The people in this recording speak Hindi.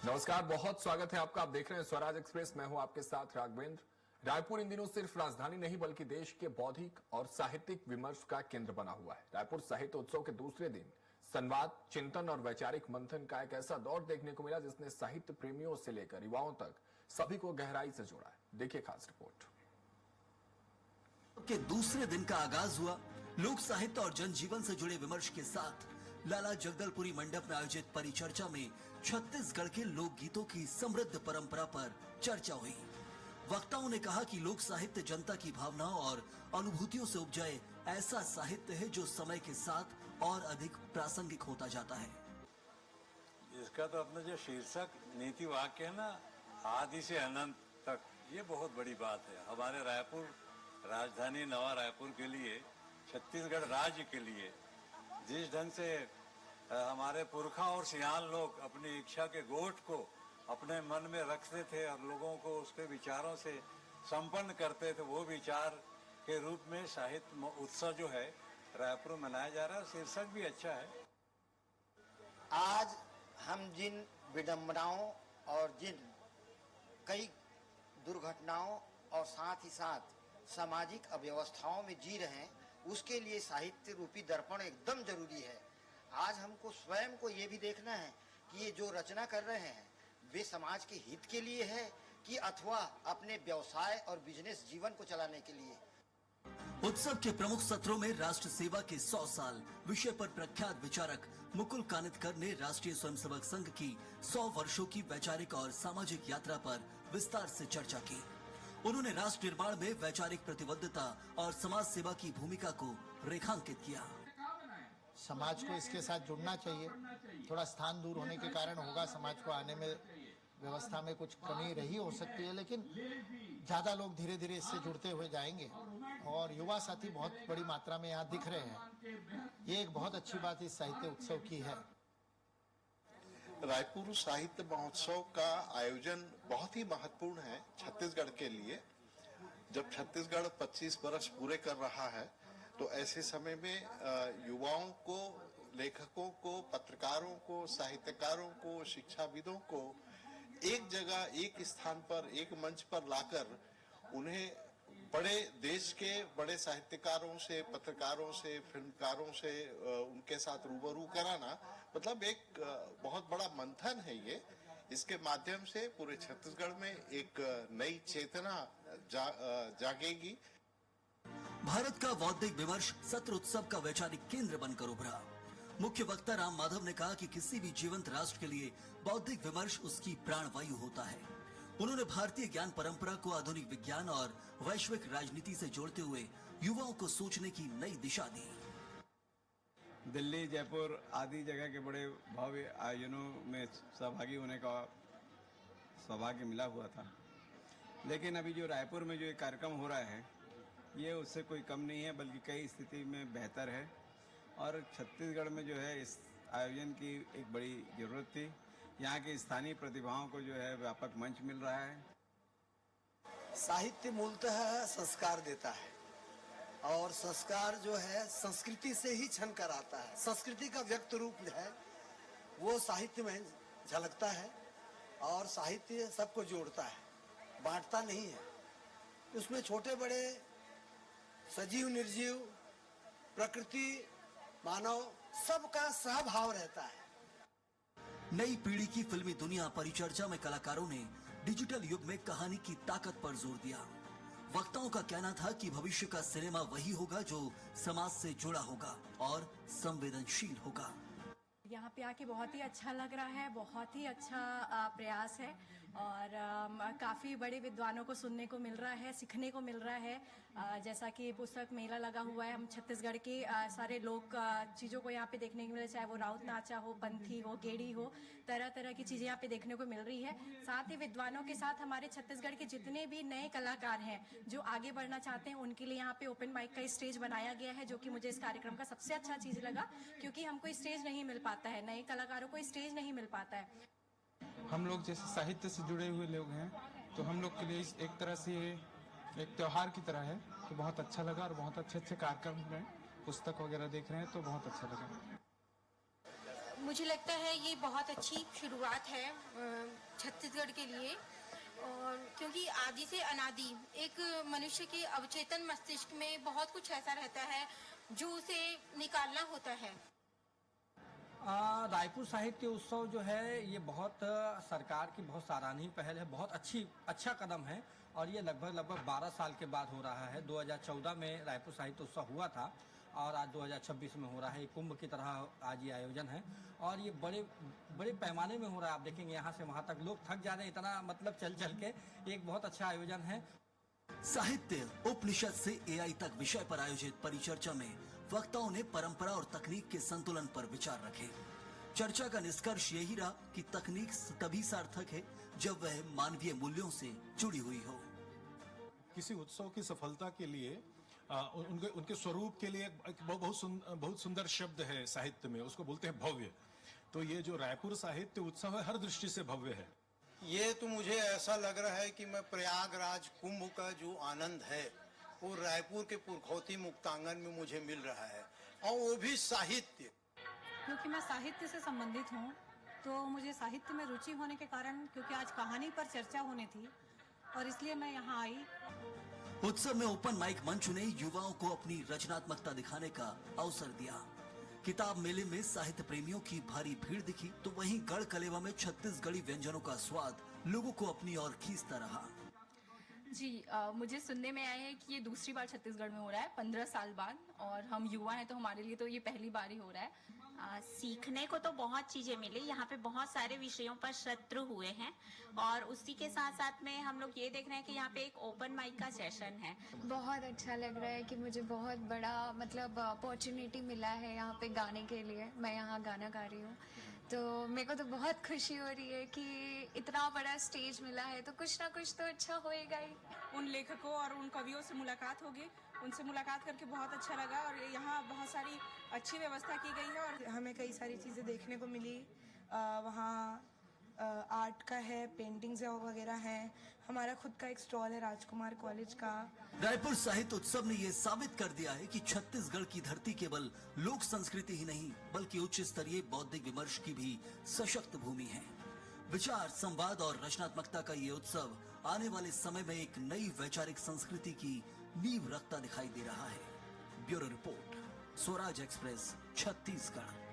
नमस्कार, बहुत स्वागत है आपका। आप देख रहे हैं स्वराज एक्सप्रेस। मैं हूं आपके साथ राघवेंद्र। रायपुर इन दिनों सिर्फ राजधानी नहीं बल्कि देश के बौद्धिक और साहित्यिक विमर्श का केंद्र बना हुआ है। रायपुर साहित्य उत्सव के दूसरे दिन संवाद, चिंतन और वैचारिक मंथन का एक ऐसा दौर देखने को मिला जिसने साहित्य प्रेमियों से लेकर युवाओं तक सभी को गहराई से जोड़ा है। देखिए खास रिपोर्ट। के दूसरे दिन का आगाज हुआ लोक साहित्य और जनजीवन से जुड़े विमर्श के साथ। लाला जगदलपुरी मंडप में आयोजित परिचर्चा में छत्तीसगढ़ के लोकगीतों की समृद्ध परंपरा पर चर्चा हुई। वक्ताओं ने कहा कि लोक साहित्य जनता की भावनाओं और अनुभूतियों से उपजाए ऐसा साहित्य है जो समय के साथ और अधिक प्रासंगिक होता जाता है। इसका तो अपना जो शीर्षक नीति वाक्य है ना, आदि से अनंत तक, ये बहुत बड़ी बात है। हमारे रायपुर राजधानी नवा रायपुर के लिए, छत्तीसगढ़ राज्य के लिए जिस ढंग से हमारे पुरखा और सियान लोग अपनी इच्छा के गोठ को अपने मन में रखते थे और लोगों को उसके विचारों से संपन्न करते थे, वो विचार के रूप में साहित्य उत्सव जो है रायपुर में मनाया जा रहा है। शीर्षक भी अच्छा है। आज हम जिन विडंबनाओं और जिन कई दुर्घटनाओं और साथ ही साथ सामाजिक अव्यवस्थाओं में जी रहे हैं, उसके लिए साहित्य रूपी दर्पण एकदम जरूरी है। आज हमको स्वयं को ये भी देखना है कि ये जो रचना कर रहे हैं वे समाज के हित के लिए है कि अथवा अपने व्यवसाय और बिजनेस जीवन को चलाने के लिए। उत्सव के प्रमुख सत्रों में राष्ट्र सेवा के 100 साल विषय पर प्रख्यात विचारक मुकुल कानितकर ने राष्ट्रीय स्वयंसेवक संघ की 100 वर्षों की वैचारिक और सामाजिक यात्रा पर विस्तार से चर्चा की। उन्होंने राष्ट्र निर्माण में वैचारिक प्रतिबद्धता और समाज सेवा की भूमिका को रेखांकित किया। समाज को इसके साथ जुड़ना चाहिए। थोड़ा स्थान दूर होने के कारण होगा समाज को आने में व्यवस्था में कुछ कमी रही हो सकती है, लेकिन ज्यादा लोग धीरे धीरे इससे जुड़ते हुए जाएंगे और युवा साथी बहुत बड़ी मात्रा में यहाँ दिख रहे हैं। ये एक बहुत अच्छी बात इस साहित्य उत्सव की है। रायपुर साहित्य महोत्सव का आयोजन बहुत ही महत्वपूर्ण है छत्तीसगढ़ के लिए। जब छत्तीसगढ़ 25 वर्ष पूरे कर रहा है तो ऐसे समय में युवाओं को, लेखकों को, पत्रकारों को, साहित्यकारों को, शिक्षाविदों को एक जगह, एक स्थान पर, एक मंच पर लाकर उन्हें बड़े देश के बड़े साहित्यकारों से, पत्रकारों से, फिल्मकारों से उनके साथ रूबरू कराना, मतलब एक बहुत बड़ा मंथन है ये। इसके माध्यम से पूरे छत्तीसगढ़ में एक नई चेतना जागेगी। भारत का बौद्धिक विमर्श सत्र उत्सव का वैचारिक केंद्र बनकर उभरा। मुख्य वक्ता राम माधव ने कहा कि किसी भी जीवंत राष्ट्र के लिए बौद्धिक विमर्श उसकी प्राणवायु होता है। उन्होंने भारतीय ज्ञान परंपरा को आधुनिक विज्ञान और वैश्विक राजनीति से जोड़ते हुए युवाओं को सोचने की नई दिशा दी। दिल्ली, जयपुर आदि जगह के बड़े भव्य आयोजनों में सहभागी होने का सौभाग्य मिला हुआ था, लेकिन अभी जो रायपुर में जो एक कार्यक्रम हो रहा है ये उससे कोई कम नहीं है, बल्कि कई स्थिति में बेहतर है। और छत्तीसगढ़ में जो है इस आयोजन की एक बड़ी जरूरत थी। यहाँ की स्थानीय प्रतिभाओं को जो है व्यापक मंच मिल रहा है। साहित्य मूलतः संस्कार देता है और संस्कार जो है संस्कृति से ही छन कर आता है। संस्कृति का व्यक्त रूप है वो साहित्य में झलकता है और साहित्य सबको जोड़ता है, बांटता नहीं है। उसमें छोटे बड़े, सजीव निर्जीव, प्रकृति, मानव, सबका सहभाव रहता है। नई पीढ़ी की फिल्मी दुनिया परिचर्चा में कलाकारों ने डिजिटल युग में कहानी की ताकत पर जोर दिया। वक्ताओं का कहना था कि भविष्य का सिनेमा वही होगा जो समाज से जुड़ा होगा और संवेदनशील होगा। यहाँ पे आके बहुत ही अच्छा लग रहा है, बहुत ही अच्छा प्रयास है और काफ़ी बड़े विद्वानों को सुनने को मिल रहा है, सीखने को मिल रहा है। जैसा कि पुस्तक मेला लगा हुआ है, हम छत्तीसगढ़ के सारे लोग चीज़ों को यहाँ पे देखने को मिले, चाहे वो राउत नाचा हो, पंथी हो, गेड़ी हो, तरह तरह की चीज़ें यहाँ पे देखने को मिल रही है। साथ ही विद्वानों के साथ हमारे छत्तीसगढ़ के जितने भी नए कलाकार हैं जो आगे बढ़ना चाहते हैं उनके लिए यहाँ पे ओपन माइक का स्टेज बनाया गया है, जो कि मुझे इस कार्यक्रम का सबसे अच्छा चीज़ लगा, क्योंकि हमको स्टेज नहीं मिल पाता है, नए कलाकारों को स्टेज नहीं मिल पाता है। हम लोग जैसे साहित्य से जुड़े हुए लोग हैं तो हम लोग के लिए एक तरह से एक त्योहार की तरह है, तो बहुत अच्छा लगा और बहुत अच्छे अच्छे कार्यक्रम हैं, पुस्तक वगैरह देख रहे हैं तो बहुत अच्छा लगा। मुझे लगता है ये बहुत अच्छी शुरुआत है छत्तीसगढ़ के लिए, और क्योंकि आदि से अनादि एक मनुष्य के अवचेतन मस्तिष्क में बहुत कुछ ऐसा रहता है जो उसे निकालना होता है। रायपुर साहित्य उत्सव जो है ये बहुत सरकार की बहुत सराहनीय पहल है, बहुत अच्छा कदम है, और ये लगभग 12 साल के बाद हो रहा है। 2014 में रायपुर साहित्य उत्सव हुआ था और आज 2026 में हो रहा है। ये कुंभ की तरह आज ये आयोजन है और ये बड़े पैमाने में हो रहा है। आप देखेंगे यहाँ से वहाँ तक लोग थक जा रहे हैं, इतना मतलब चल के एक बहुत अच्छा आयोजन है। साहित्य उपनिषद से एआई तक विषय पर आयोजित परिचर्चा में वक्ताओं ने परंपरा और तकनीक के संतुलन पर विचार रखे। चर्चा का निष्कर्ष यही रहा कि तकनीक तभी सार्थक है जब वह मानवीय मूल्यों से जुड़ी हुई हो। किसी उत्सव की सफलता के लिए उनके स्वरूप के लिए एक बहुत सुंदर शब्द है साहित्य में, उसको बोलते हैं भव्य। तो ये जो रायपुर साहित्य उत्सव है हर दृष्टि से भव्य है। ये तो मुझे ऐसा लग रहा है कि मैं प्रयागराज कुंभ का जो आनंद है वो रायपुर के पुरखौती मुक्तांगन में मुझे मिल रहा है, और वो भी साहित्य। क्योंकि मैं साहित्य से संबंधित हूँ तो मुझे साहित्य में रुचि होने के कारण, क्योंकि आज कहानी पर चर्चा होनी थी और इसलिए मैं यहाँ आई। उत्सव में ओपन माइक मंच ने युवाओं को अपनी रचनात्मकता दिखाने का अवसर दिया। किताब मेले में साहित्य प्रेमियों की भारी भीड़ दिखी, तो वहीं गढ़ कलेवा में छत्तीसगढ़ी व्यंजनों का स्वाद लोगों को अपनी ओर खींचता रहा। जी मुझे सुनने में आया है कि ये दूसरी बार छत्तीसगढ़ में हो रहा है 15 साल बाद, और हम युवा हैं तो हमारे लिए तो ये पहली बार ही हो रहा है। सीखने को तो बहुत चीजें मिली, यहाँ पे बहुत सारे विषयों पर सत्र हुए हैं, और उसी के साथ साथ में हम लोग ये देख रहे हैं कि यहाँ पे एक ओपन माइक का सेशन है। बहुत अच्छा लग रहा है कि मुझे बहुत बड़ा मतलब अपॉर्चुनिटी मिला है यहाँ पे गाने के लिए। मैं यहाँ गाना गा रही हूँ, तो मेरे को तो बहुत खुशी हो रही है कि इतना बड़ा स्टेज मिला है, तो कुछ ना कुछ तो अच्छा होएगा ही। उन लेखकों और उन कवियों से मुलाकात होगी, उनसे मुलाकात करके बहुत अच्छा लगा, और यहाँ बहुत सारी अच्छी व्यवस्था की गई है और हमें कई सारी चीज़ें देखने को मिली। वहाँ आर्ट का है, पेंटिंग्स वगैरह हैं। हमारा खुद का एक स्टॉल है राजकुमार कॉलेज का। रायपुर साहित्य उत्सव ने यह साबित कर दिया है कि छत्तीसगढ़ की धरती केवल लोक संस्कृति ही नहीं बल्कि उच्च स्तरीय बौद्धिक विमर्श की भी सशक्त भूमि है। विचार, संवाद और रचनात्मकता का ये उत्सव आने वाले समय में एक नई वैचारिक संस्कृति की नींव रखता दिखाई दे रहा है। Bureau report, Swaraj express, Chhattisgarh.